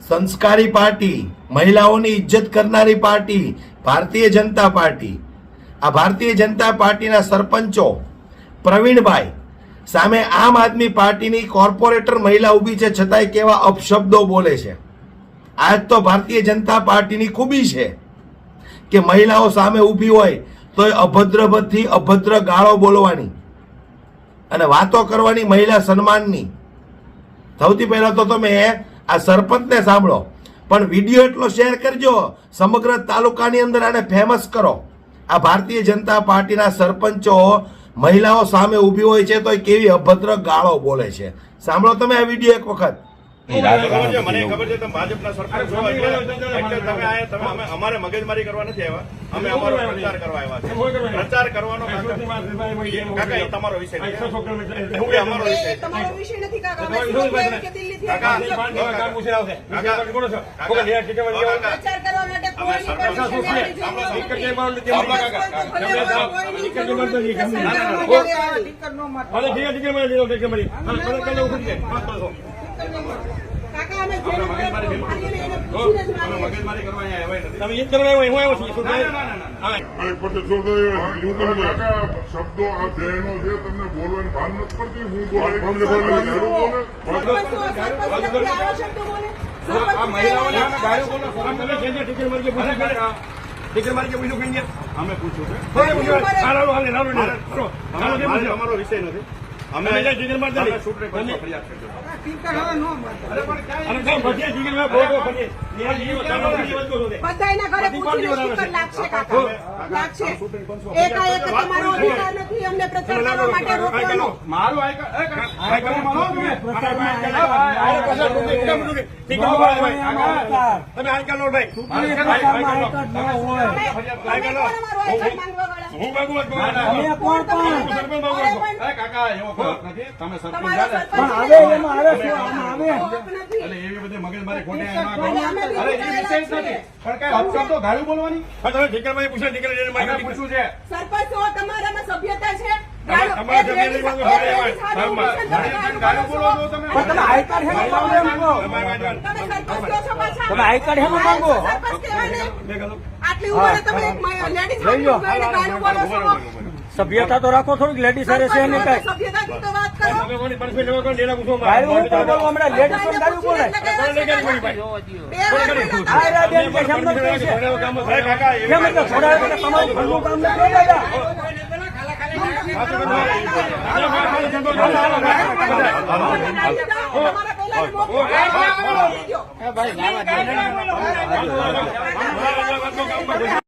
સંસ્કારી પાર્ટી, મહિલાઓની ઇજ્જત કરનારી પાર્ટી ભારતીય જનતા પાર્ટી. આ ભારતીય જનતા પાર્ટીના સરપંચો પ્રવીણભાઈ સામે આમ આદમી પાર્ટીની કોર્પોરેટર મહિલા ઊભી છે, છતાંય કેવા અપશબ્દો બોલે છે. આજ તો ભારતીય જનતા પાર્ટીની ખૂબી છે કે મહિલાઓ સામે ઊભી હોય તો એ અભદ્રથી અભદ્ર ગાળો બોલવાની અને વાતો કરવાની મહિલા સન્માનની. સૌથી પહેલા તો તમે આ સરપંચને સાંભળો, પણ વિડીયો એટલો શેર કરજો, સમગ્ર તાલુકાની અંદર આને ફેમસ કરો. આ ભારતીય જનતા પાર્ટીના સરપંચો મહિલાઓ સામે ઊભી હોય છે તો કેવી અભદ્ર ગાળો બોલે છે. સાંભળો તમે આ વિડીયો એક વખત. મને ખબર છે તમે ભાજપના સરપંચ છો એટલે તમે અમારે મગજમારી કરવા નથી આવ્યા, અમે અમારો પ્રચાર કરવા આવ્યા છે. પ્રચાર કરવાનો કાકા એ તમારો વિષય નથી, અમારો વિષય નથી. શબ્દો આ બહેનો છે, તમને બોલવાની ભાન નથી પડતી. અમે પૂછ્યું અમારો વિષય નથી. અમે ફરિયાદ એવી બધી મગજમારી ખોટી ગાળું બોલવાની. તમે ઠીકરભાઈ પૂછો, ઠીકર પૂછવું છે. સરપંચ તમારામાં સભ્યતા છે. સભ્યતા તો રાખો થોડીક. લેડીઝ સાથે છે ને કઈ તમારા